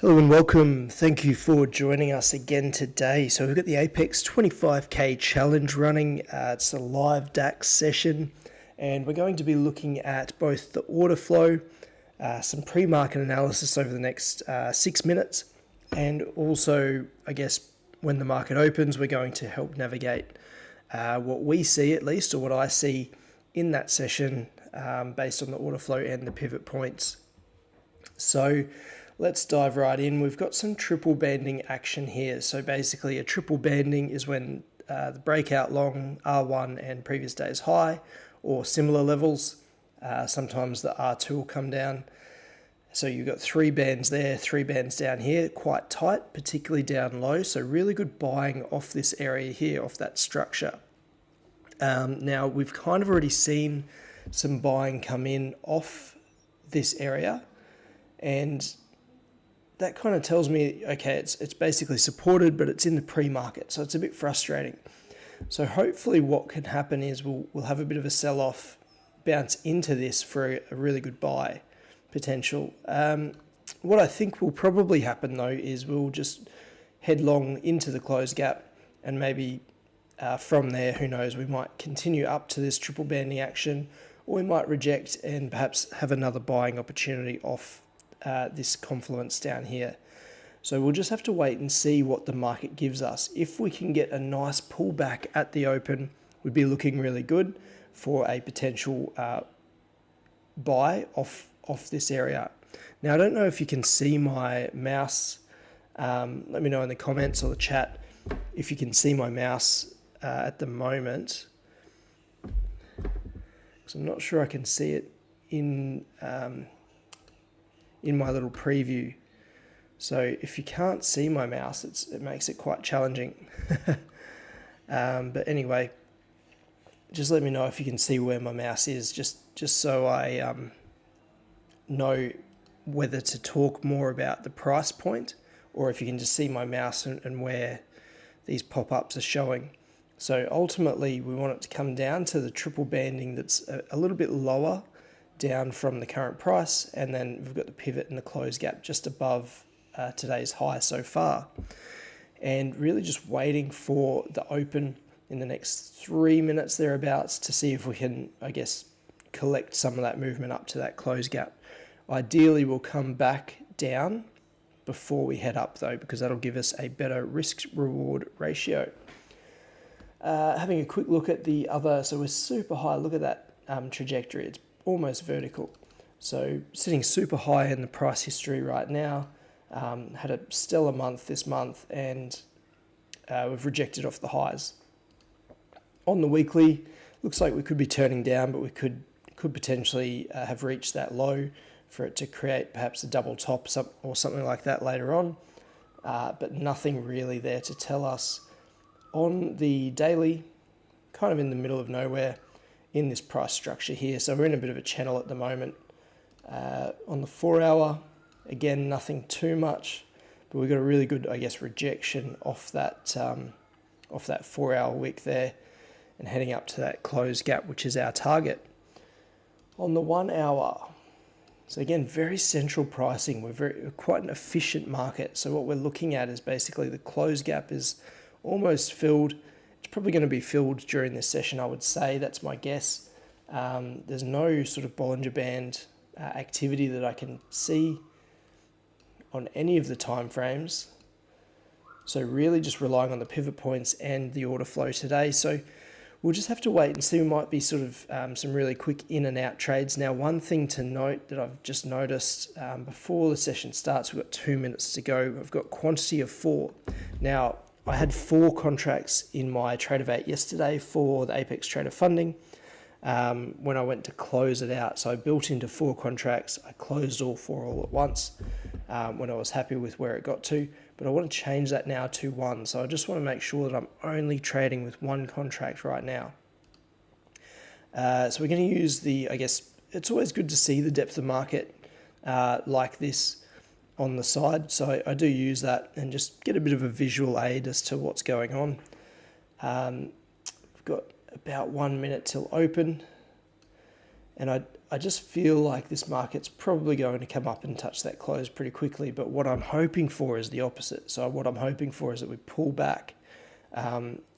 Hello and welcome. Thank you for joining us again today. So we've got the Apex 25k challenge running. It's a live DAX session, and we're going to be looking at both the order flow, some pre-market analysis over the next 6 minutes, and also, I guess, when the market opens, we're going to help navigate what we see, at least, or what I see in that session based on the order flow and the pivot points. So let's dive right in. We've got some triple banding action here. So basically a triple banding is when the breakout long R1 and previous day's high or similar levels. Sometimes the R2 will come down. So you've got 3 bands there, 3 bands down here, quite tight, particularly down low. So really good buying off this area here, off that structure. Now we've kind of already seen some buying come in off this area, and that kind of tells me, okay, it's basically supported, but it's in the pre-market, so it's a bit frustrating. So hopefully what can happen is we'll have a bit of a sell-off, bounce into this for a really good buy potential. What I think will probably happen, though, is we'll just head long into the close gap, and maybe from there, who knows, we might continue up to this triple banding action, or we might reject and perhaps have another buying opportunity off this confluence down here. So we'll just have to wait and see what the market gives us. If we can get a nice pullback at the open, we'd be looking really good for a potential buy off this area. Now, I don't know if you can see my mouse. Let me know in the comments or the chat if you can see my mouse at the moment, because I'm not sure I can see it in my little preview. So if you can't see my mouse, it makes it quite challenging. But anyway, just let me know if you can see where my mouse is, just so I know whether to talk more about the price point, or if you can just see my mouse and where these pop-ups are showing. So ultimately, we want it to come down to the triple banding that's a little bit lower down from the current price, and then we've got the pivot and the close gap just above today's high so far, and really just waiting for the open in the next 3 minutes thereabouts to see if we can, I guess, collect some of that movement up to that close gap. Ideally, we'll come back down before we head up, though, because that'll give us a better risk reward ratio. Having a quick look at the other, so we're super high. Look at that trajectory. It's almost vertical. So sitting super high in the price history right now. Had a stellar month this month, and we've rejected off the highs. On the weekly, looks like we could be turning down, but we could potentially have reached that low for it to create perhaps a double top or something like that later on. But nothing really there to tell us. On the daily, kind of in the middle of nowhere in this price structure here. So we're in a bit of a channel at the moment. On the 4 hour, again, nothing too much, but we've got a really good, I guess, rejection off that 4 hour wick there, and heading up to that close gap, which is our target. On the 1 hour, so again, very central pricing. We're quite an efficient market. So what we're looking at is basically the close gap is almost filled. It's probably going to be filled during this session, I would say. That's my guess. There's no sort of Bollinger Band activity that I can see on any of the time frames. So really just relying on the pivot points and the order flow today. So we'll just have to wait and see. We might be sort of some really quick in and out trades. Now, one thing to note that I've just noticed before the session starts, we've got 2 minutes to go. I've got quantity of 4. Now, I had 4 contracts in my Tradovate yesterday for the Apex Trader funding when I went to close it out. So I built into 4 contracts. I closed all 4 all at once when I was happy with where it got to. But I want to change that now to 1. So I just want to make sure that I'm only trading with 1 contract right now. So we're going to use I guess, it's always good to see the depth of market like this on the side, so I do use that and just get a bit of a visual aid as to what's going on. We've got about 1 minute till open, And I just feel like this market's probably going to come up and touch that close pretty quickly. But what I'm hoping for is the opposite. So what I'm hoping for is that we pull back,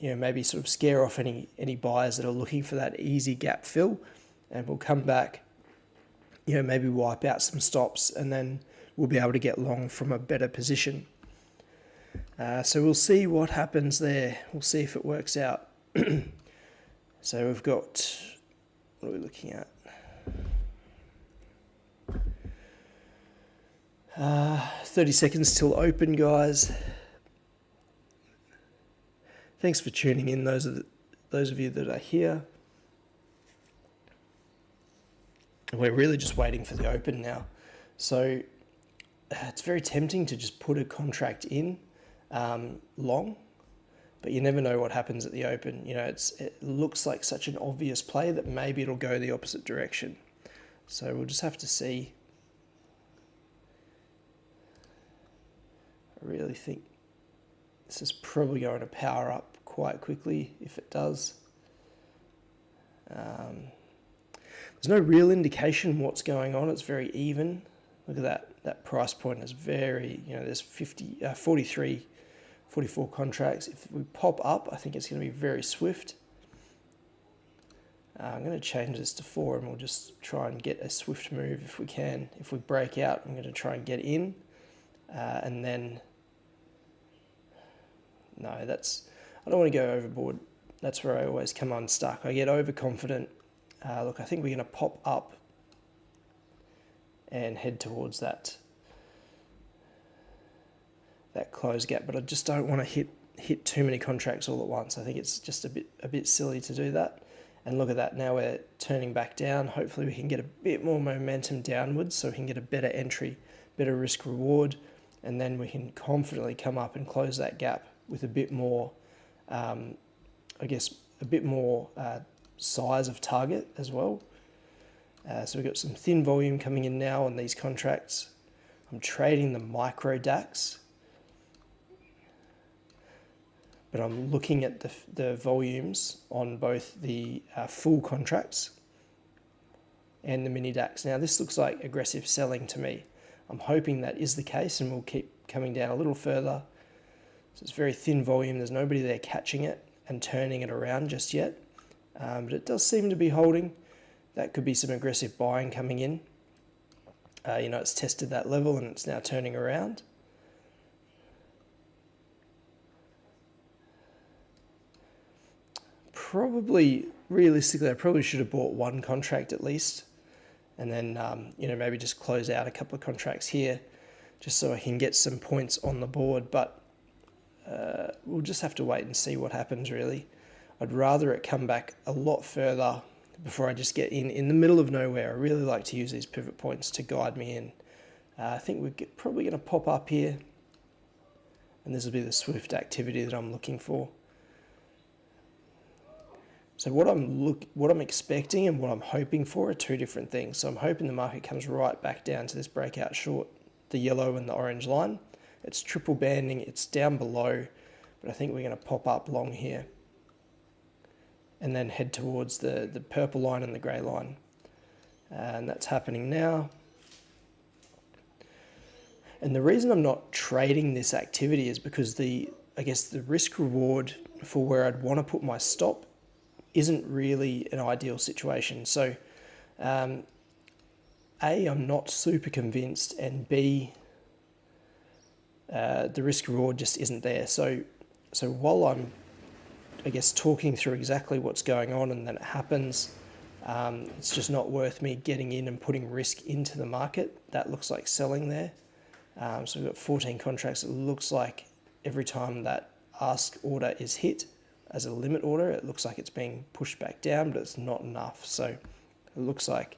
maybe sort of scare off any buyers that are looking for that easy gap fill, and we'll come back, maybe wipe out some stops, and then we'll be able to get long from a better position. So we'll see what happens there. We'll see if it works out. So we've got, what are we looking at? 30 seconds till open, guys. Thanks for tuning in, those of you that are here. We're really just waiting for the open now. So it's very tempting to just put a contract in long, but you never know what happens at the open. It looks like such an obvious play that maybe it'll go the opposite direction. So we'll just have to see. I really think this is probably going to power up quite quickly if it does. There's no real indication what's going on. It's very even. Look at that. That price point is very, there's 43, 44 contracts. If we pop up, I think it's going to be very swift. I'm going to change this to 4 and we'll just try and get a swift move if we can. If we break out, I'm going to try and get in. And then, no, I don't want to go overboard. That's where I always come unstuck. I get overconfident. Look, I think we're going to pop up and head towards that close gap, but I just don't want to hit too many contracts all at once. I think it's just a bit silly to do that. And look at that, now we're turning back down. Hopefully we can get a bit more momentum downwards so we can get a better entry, better risk reward, and then we can confidently come up and close that gap with a bit more, a bit more size of target as well. So we've got some thin volume coming in now on these contracts. I'm trading the micro DAX, but I'm looking at the volumes on both the full contracts and the mini DAX. Now this looks like aggressive selling to me. I'm hoping that is the case and we'll keep coming down a little further. So it's very thin volume. There's nobody there catching it and turning it around just yet. But it does seem to be holding. That could be some aggressive buying coming in. It's tested that level and it's now turning around. Realistically, I probably should have bought one contract at least. And then, maybe just close out a couple of contracts here just so I can get some points on the board. But we'll just have to wait and see what happens, really. I'd rather it come back a lot further before I just get in the middle of nowhere. I really like to use these pivot points to guide me in. I think we're probably going to pop up here, and this will be the swift activity that I'm looking for. So what I'm expecting and what I'm hoping for are two different things. So I'm hoping the market comes right back down to this breakout short, the yellow and the orange line. It's triple banding, it's down below, but I think we're going to pop up long here and then head towards the purple line and the grey line. And that's happening now. And the reason I'm not trading this activity is because the risk reward for where I'd want to put my stop isn't really an ideal situation. So A, I'm not super convinced, and B, the risk reward just isn't there. So while I'm talking through exactly what's going on and then it happens, it's just not worth me getting in and putting risk into the market. That looks like selling there. So we've got 14 contracts. It looks like every time that ask order is hit as a limit order, it looks like it's being pushed back down, but it's not enough. So it looks like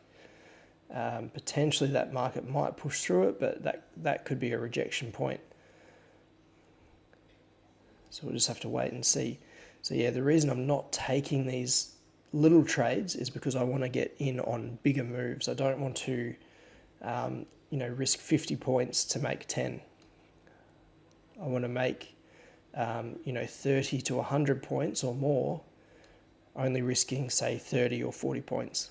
potentially that market might push through it, but that could be a rejection point. So we'll just have to wait and see. So yeah, the reason I'm not taking these little trades is because I want to get in on bigger moves. I don't want to, risk 50 points to make 10. I want to make, 30 to 100 points or more, only risking, say, 30 or 40 points.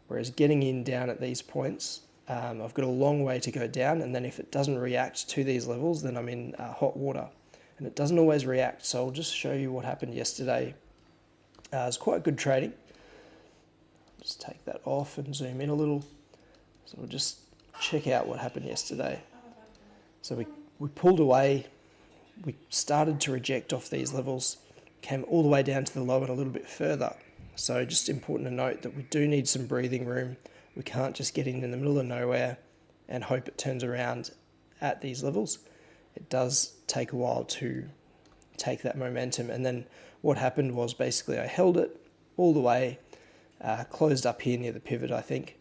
Whereas getting in down at these points, I've got a long way to go down, and then if it doesn't react to these levels, then I'm in hot water. And it doesn't always react, so I'll just show you what happened yesterday. It's quite good trading. Just take that off and zoom in a little. So we'll just check out what happened yesterday. So we pulled away, we started to reject off these levels, came all the way down to the low and a little bit further. So just important to note that we do need some breathing room. We can't just get in the middle of nowhere and hope it turns around at these levels. It does take a while to take that momentum. And then what happened was basically I held it all the way, closed up here near the pivot, I think.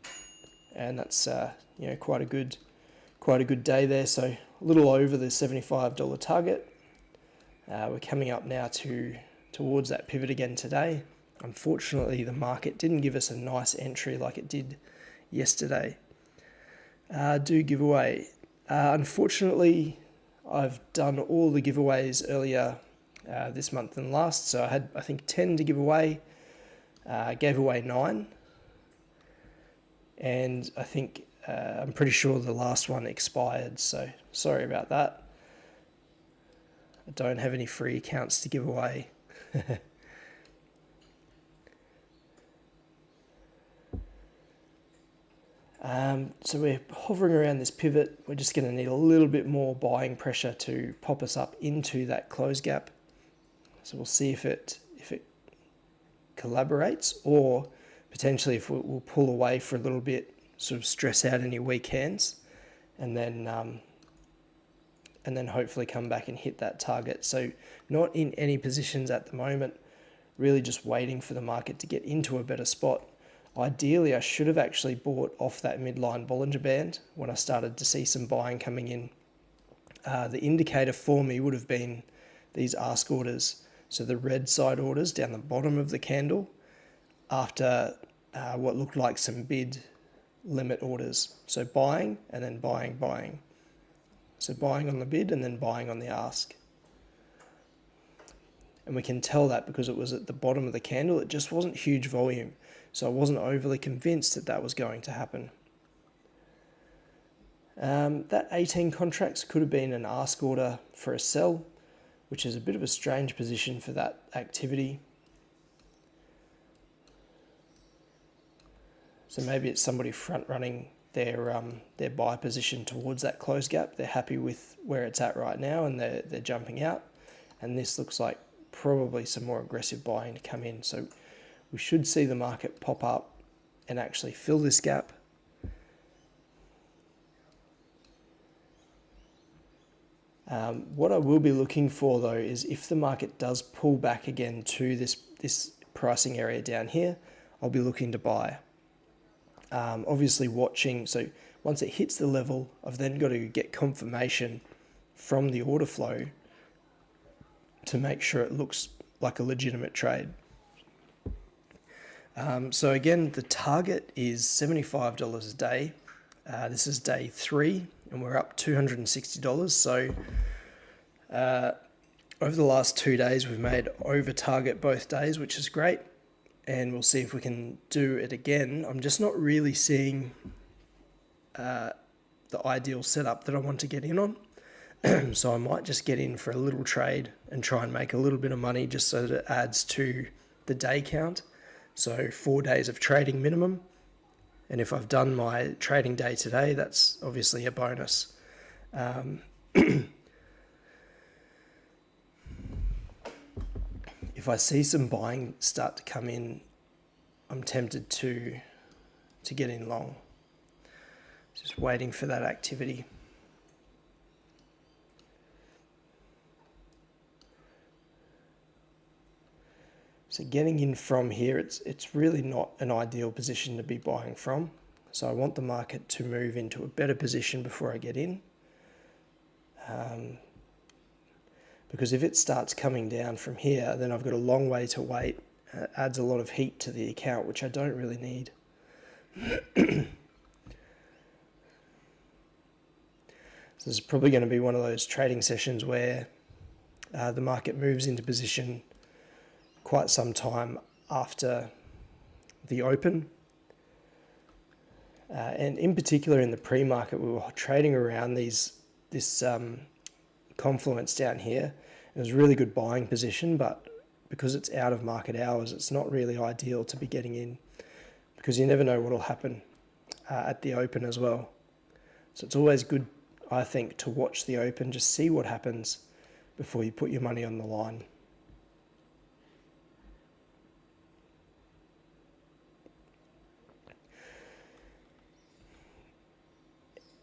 And that's quite a good day there. So a little over the $75 target. We're coming up now towards that pivot again today. Unfortunately, the market didn't give us a nice entry like it did yesterday. Do giveaway. Unfortunately, I've done all the giveaways earlier this month than last. So I had, I think, 10 to give away. Gave away 9. And I think, I'm pretty sure the last one expired. So sorry about that. I don't have any free accounts to give away. So we're hovering around this pivot. We're just going to need a little bit more buying pressure to pop us up into that close gap. So we'll see if it collaborates, or potentially if we'll pull away for a little bit, sort of stress out any weak hands, and then hopefully come back and hit that target. So not in any positions at the moment, really just waiting for the market to get into a better spot. Ideally, I should have actually bought off that midline Bollinger Band when I started to see some buying coming in. The indicator for me would have been these ask orders. So the red side orders down the bottom of the candle after what looked like some bid limit orders. So buying and then buying. So buying on the bid and then buying on the ask. And we can tell that because it was at the bottom of the candle. It just wasn't huge volume. So I wasn't overly convinced that that was going to happen. That 18 contracts could have been an ask order for a sell, which is a bit of a strange position for that activity. So maybe it's somebody front running their buy position towards that close gap. They're happy with where it's at right now and they're jumping out. And this looks like probably some more aggressive buying to come in. So we should see the market pop up and actually fill this gap. What I will be looking for though is if the market does pull back again to this pricing area down here, I'll be looking to buy. Obviously watching, so once it hits the level, I've then got to get confirmation from the order flow to make sure it looks like a legitimate trade. So again, the target is $75 a day. This is day 3 and we're up $260. So over the last 2 days, we've made over target both days, which is great. And we'll see if we can do it again. I'm just not really seeing the ideal setup that I want to get in on. So I might just get in for a little trade and try and make a little bit of money just so that it adds to the day count. So 4 days of trading minimum. And if I've done my trading day today, that's obviously a bonus. If I see some buying start to come in, I'm tempted to get in long. Just waiting for that activity. So getting in from here, it's really not an ideal position to be buying from. So I want the market to move into a better position before I get in. Because if it starts coming down from here, then I've got a long way to wait. It adds a lot of heat to the account, which I don't really need. So this is probably going to be one of those trading sessions where the market moves into position quite some time after the open. And in particular in the pre-market, we were trading around this confluence down here. It was a really good buying position, but because it's out of market hours, it's not really ideal to be getting in, because you never know what will happen at the open as well. So it's always good, I think, to watch the open, just see what happens before you put your money on the line.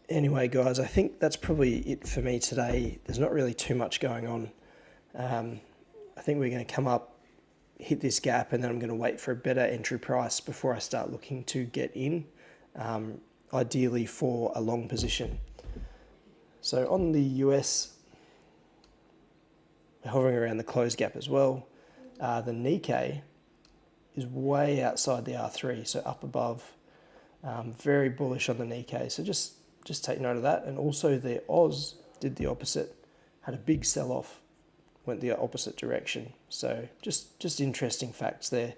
Anyway, guys, I think that's probably it for me today. There's not really too much going on. I think we're going to come up, hit this gap, and then I'm going to wait for a better entry price before I start looking to get in, ideally for a long position. So on the US, hovering around the close gap as well. The Nikkei is way outside the R3, so up above. Very bullish on the Nikkei, so just take note of that. And also the Oz did the opposite, had a big sell-off, went the opposite direction. So just interesting facts there.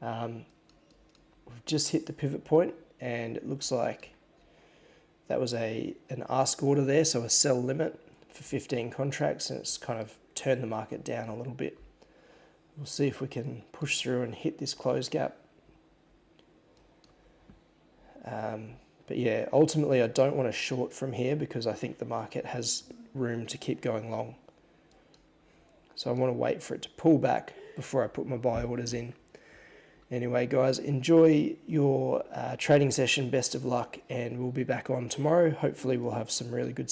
We've just hit the pivot point, and it looks like that was an ask order there, so a sell limit for 15 contracts, and it's kind of turned the market down a little bit. We'll see if we can push through and hit this close gap. But yeah, ultimately I don't want to short from here because I think the market has room to keep going long. So I want to wait for it to pull back before I put my buy orders in. Anyway, guys, enjoy your trading session. Best of luck, and we'll be back on tomorrow. Hopefully we'll have some really good